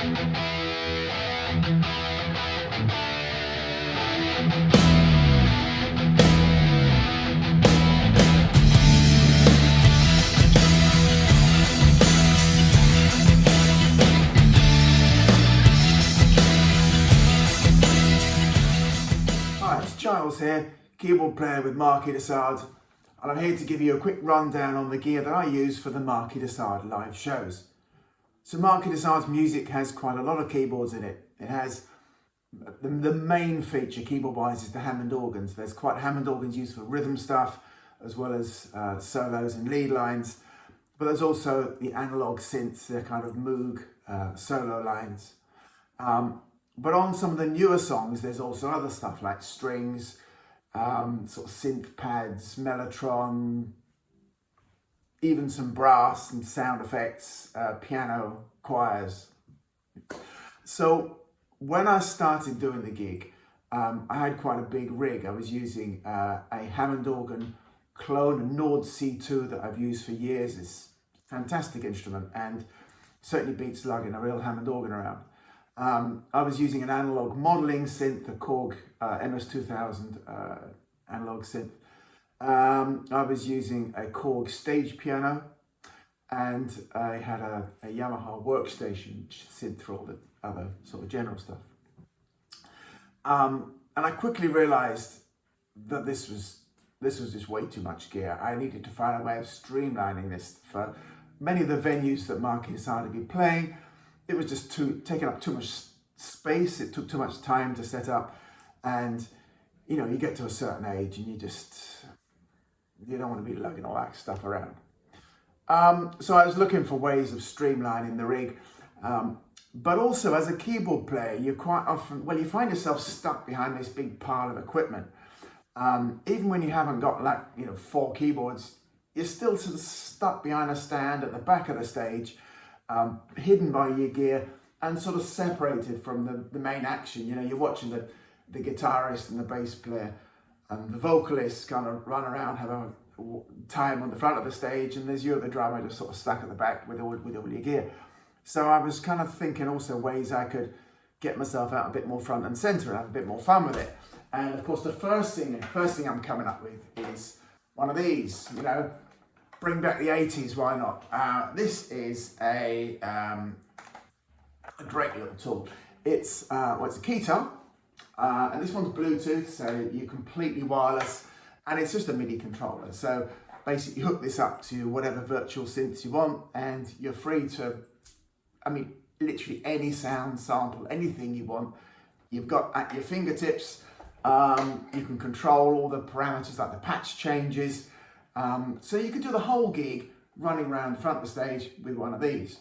Giles here, keyboard player with Marquis de Sade, and I'm here to give you a quick rundown on the gear that I use for the Marquis de Sade live shows. So Marquis de Sade's music has quite a lot of keyboards in it. It has, the main feature keyboard-wise is the Hammond organs. There's quite Hammond organs used for rhythm stuff, as well as solos and lead lines, but there's also the analog synths, they're kind of Moog solo lines. But on some of the newer songs, there's also other stuff like strings, sort of synth pads, mellotron, even some brass and sound effects, piano, choirs. So when I started doing the gig, I had quite a big rig. I was using a Hammond organ clone, a Nord C2 that I've used for years. It's a fantastic instrument and certainly beats lugging a real Hammond organ around. I was using an analog modeling synth, a Korg MS-2000 analog synth. I was using a Korg stage piano, and I had a Yamaha workstation synth for all the other sort of general stuff. And I quickly realized that this was just way too much gear. I needed to find a way of streamlining this for many of the venues that Marquis de Sade would be playing. It was just taking up too much space. It took too much time to set up, and you know, you get to a certain age and you don't want to be lugging all that stuff around. So I was looking for ways of streamlining the rig, but also as a keyboard player, you quite often, well, you find yourself stuck behind this big pile of equipment. Even when you haven't got, like, you know, 4 keyboards, you're still sort of stuck behind a stand at the back of the stage, hidden by your gear and sort of separated from the main action. You know, you're watching the guitarist and the bass player and the vocalists kind of run around, have a time on the front of the stage, and there's you, the drummer, just sort of stuck at the back with all your gear. So I was kind of thinking also ways I could get myself out a bit more front and center and have a bit more fun with it. And of course, the first thing I'm coming up with is one of these, you know, bring back the 80s, why not? This is a great little tool. It's a keytar, and this one's Bluetooth, so you're completely wireless, and it's just a MIDI controller. So basically, you hook this up to whatever virtual synths you want, and you're free to, I mean, literally any sound sample, anything you want, you've got at your fingertips. You can control all the parameters like the patch changes. So you can do the whole gig running around front of the stage with one of these,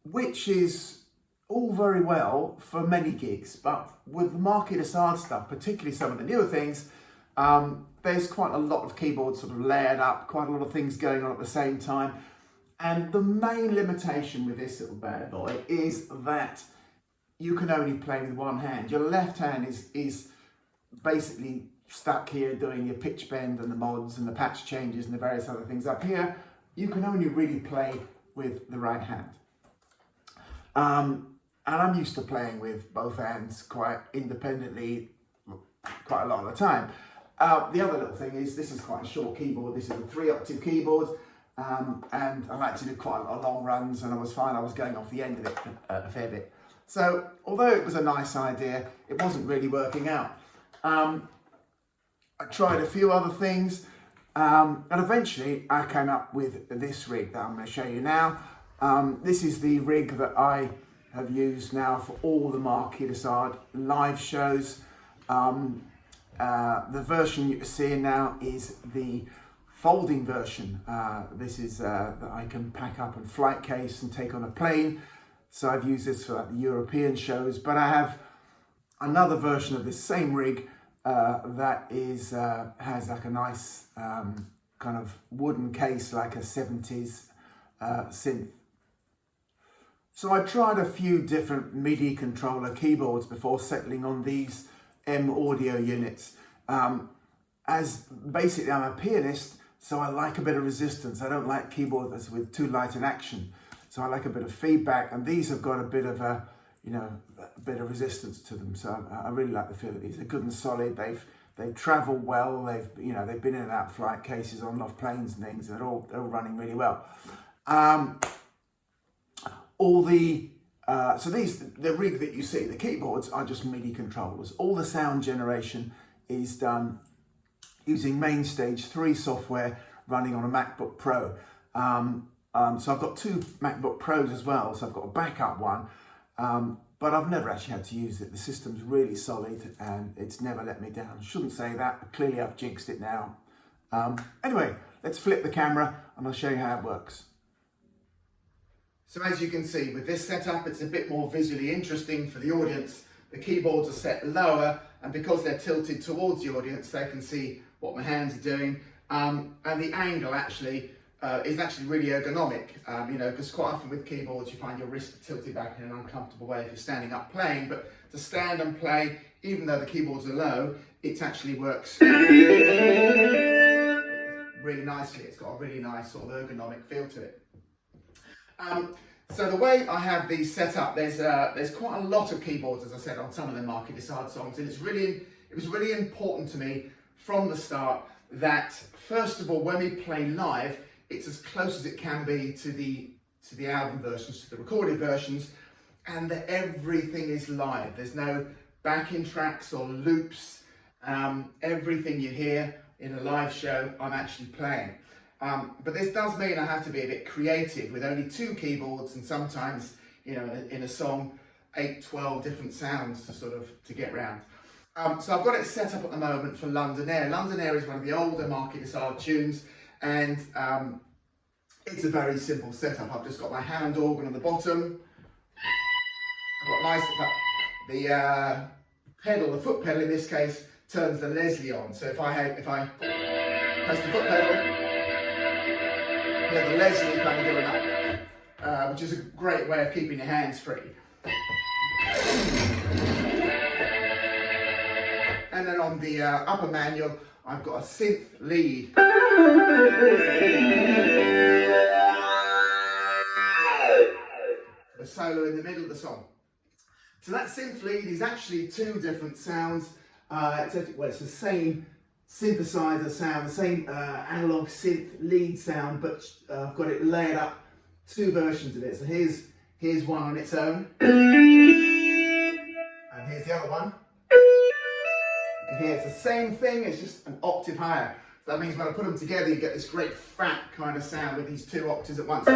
which is all very well for many gigs, but with the Marquis de Sade stuff, particularly some of the newer things, there's quite a lot of keyboards sort of layered up, quite a lot of things going on at the same time. And the main limitation with this little bad boy is that you can only play with one hand. Your left hand is basically stuck here doing your pitch bend and the mods and the patch changes and the various other things up here. You can only really play with the right hand. And I'm used to playing with both hands quite independently quite a lot of the time. The other little thing is this is quite a short keyboard. This is a 3-octave keyboard, and I like to do quite a lot of long runs, and I was fine. I was going off the end of it a fair bit. So although it was a nice idea, it wasn't really working out. I tried a few other things, and eventually I came up with this rig that I'm going to show you now. This is the rig that I have used now for all the Marquis de Sade live shows. The version you're seeing now is the folding version. This is that I can pack up and flight case and take on a plane. So I've used this for like the European shows, but I have another version of this same rig that is has like a nice kind of wooden case, like a 70s synth. So I tried a few different MIDI controller keyboards before settling on these M audio units. As basically I'm a pianist, so I like a bit of resistance. I don't like keyboards with too light an action. So I like a bit of feedback, and these have got a bit of a, you know, a bit of resistance to them. So I really like the feel of these. They're good and solid. They've travelled well. They've been in and out of flight cases on off planes and things. They're all running really well. So the rig that you see, the keyboards are just MIDI controllers. All the sound generation is done using MainStage 3 software running on a MacBook Pro. So I've got two MacBook Pros as well, so I've got a backup one, but I've never actually had to use it. The system's really solid and it's never let me down. Shouldn't say that, but clearly I've jinxed it now. Anyway, let's flip the camera and I'll show you how it works. So as you can see, with this setup, it's a bit more visually interesting for the audience. The keyboards are set lower, and because they're tilted towards the audience, they can see what my hands are doing. And the angle actually is actually really ergonomic, because quite often with keyboards, you find your wrist tilted back in an uncomfortable way if you're standing up playing. But to stand and play, even though the keyboards are low, it actually works really nicely. It's got a really nice sort of ergonomic feel to it. So the way I have these set up, there's quite a lot of keyboards, as I said, on some of the Marquis de Sade songs, and it was really important to me from the start that, first of all, when we play live, it's as close as it can be to the album versions, to the recorded versions, and that everything is live. There's no backing tracks or loops. Everything you hear in a live show, I'm actually playing. But this does mean I have to be a bit creative with only two keyboards, and sometimes, in a song, 8, 12 different sounds to get round. So I've got it set up at the moment for London Air. London Air is one of the older Marquis de Sade tunes, and it's a very simple setup. I've just got my Hammond organ on the bottom. I've got the pedal, the foot pedal in this case, turns the Leslie on. So if I press the foot pedal, the Leslie kind of going up, which is a great way of keeping your hands free. And then on the upper manual, I've got a synth lead. A solo in the middle of the song. So that synth lead is actually two different sounds. It's the same synthesizer sound, the same analog synth lead sound, but I've got it layered up, two versions of it. So here's one on its own, and here's the other one. And here it's the same thing, it's just an octave higher. So that means when I put them together, you get this great fat kind of sound with these two octaves at once.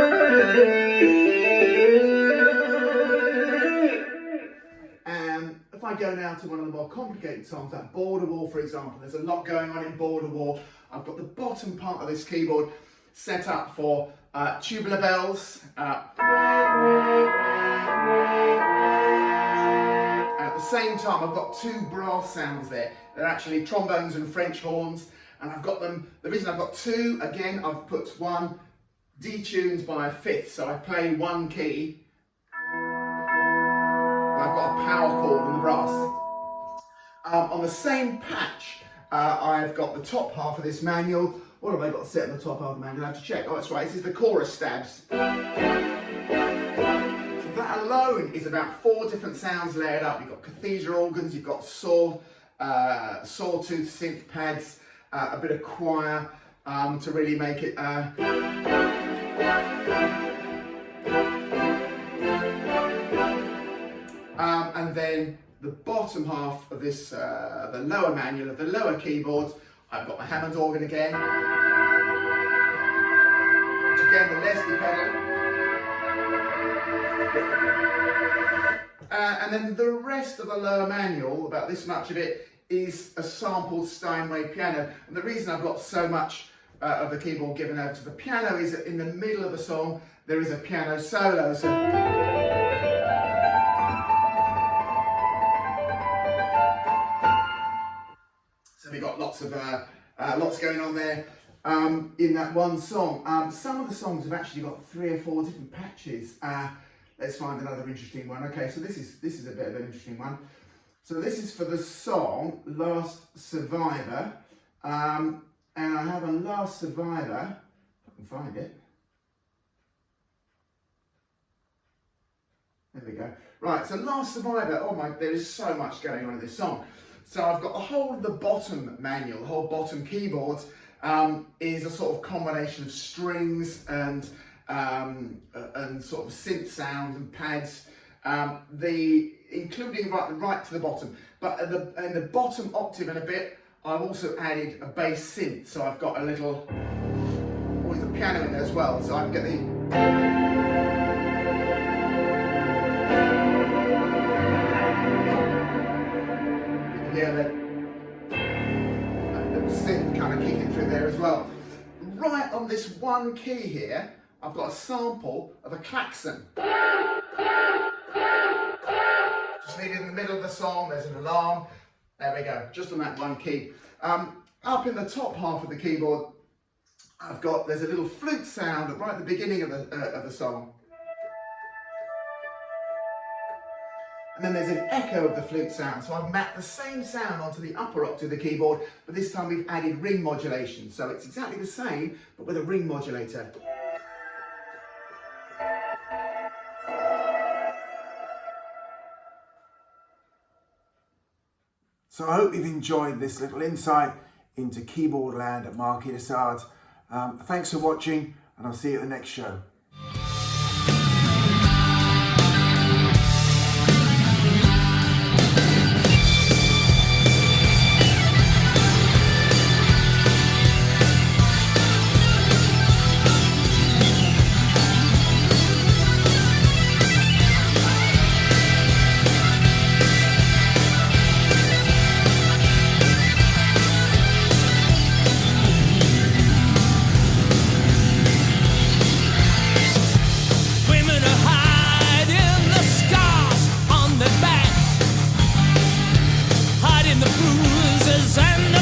If I go now to one of the more complicated songs, like Border War, for example, there's a lot going on in Border War. I've got the bottom part of this keyboard set up for tubular bells. And at the same time, I've got two brass sounds there. They're actually trombones and French horns. And I've got them, the reason I've got two, again, I've put one detuned by a fifth. So I play one key. I've got a power chord on the brass. On the same patch, I've got the top half of this manual. What have I got set on the top half of the manual? I have to check. Oh, that's right. This is the chorus stabs. So that alone is about 4 different sounds layered up. You've got cathedral organs, you've got sawtooth synth pads, a bit of choir to really make it. And then the bottom half of this, the lower manual of the lower keyboard, I've got my Hammond organ again, which again the Leslie pedal, and then the rest of the lower manual, about this much of it, is a sampled Steinway piano. And the reason I've got so much of the keyboard given over to the piano is that in the middle of the song there is a piano solo. So we've got lots going on there in that one song. Some of the songs have actually got 3 or 4 different patches. Let's find another interesting one. Okay, so this is a bit of an interesting one. So this is for the song Last Survivor, and I have a Last Survivor, if I can find it. There we go. Right, so Last Survivor. Oh my, there is so much going on in this song. So I've got the whole of the bottom manual, the whole bottom keyboards is a sort of combination of strings and sort of synth sounds and pads, including right to the bottom. But in the bottom octave and a bit, I've also added a bass synth. So I've got a little, always a piano in there as well. So I can get the, yeah, the synth kind of kicking through there as well. Right on this one key here, I've got a sample of a klaxon. Just needed in the middle of the song, there's an alarm. There we go, just on that one key. Up in the top half of the keyboard, there's a little flute sound right at the beginning of the song. And then there's an echo of the flute sound. So I've mapped the same sound onto the upper octave of the keyboard, but this time we've added ring modulation. So it's exactly the same, but with a ring modulator. So I hope you've enjoyed this little insight into keyboard land at Marquis de Sade. Thanks for watching, and I'll see you at the next show. The bruises and the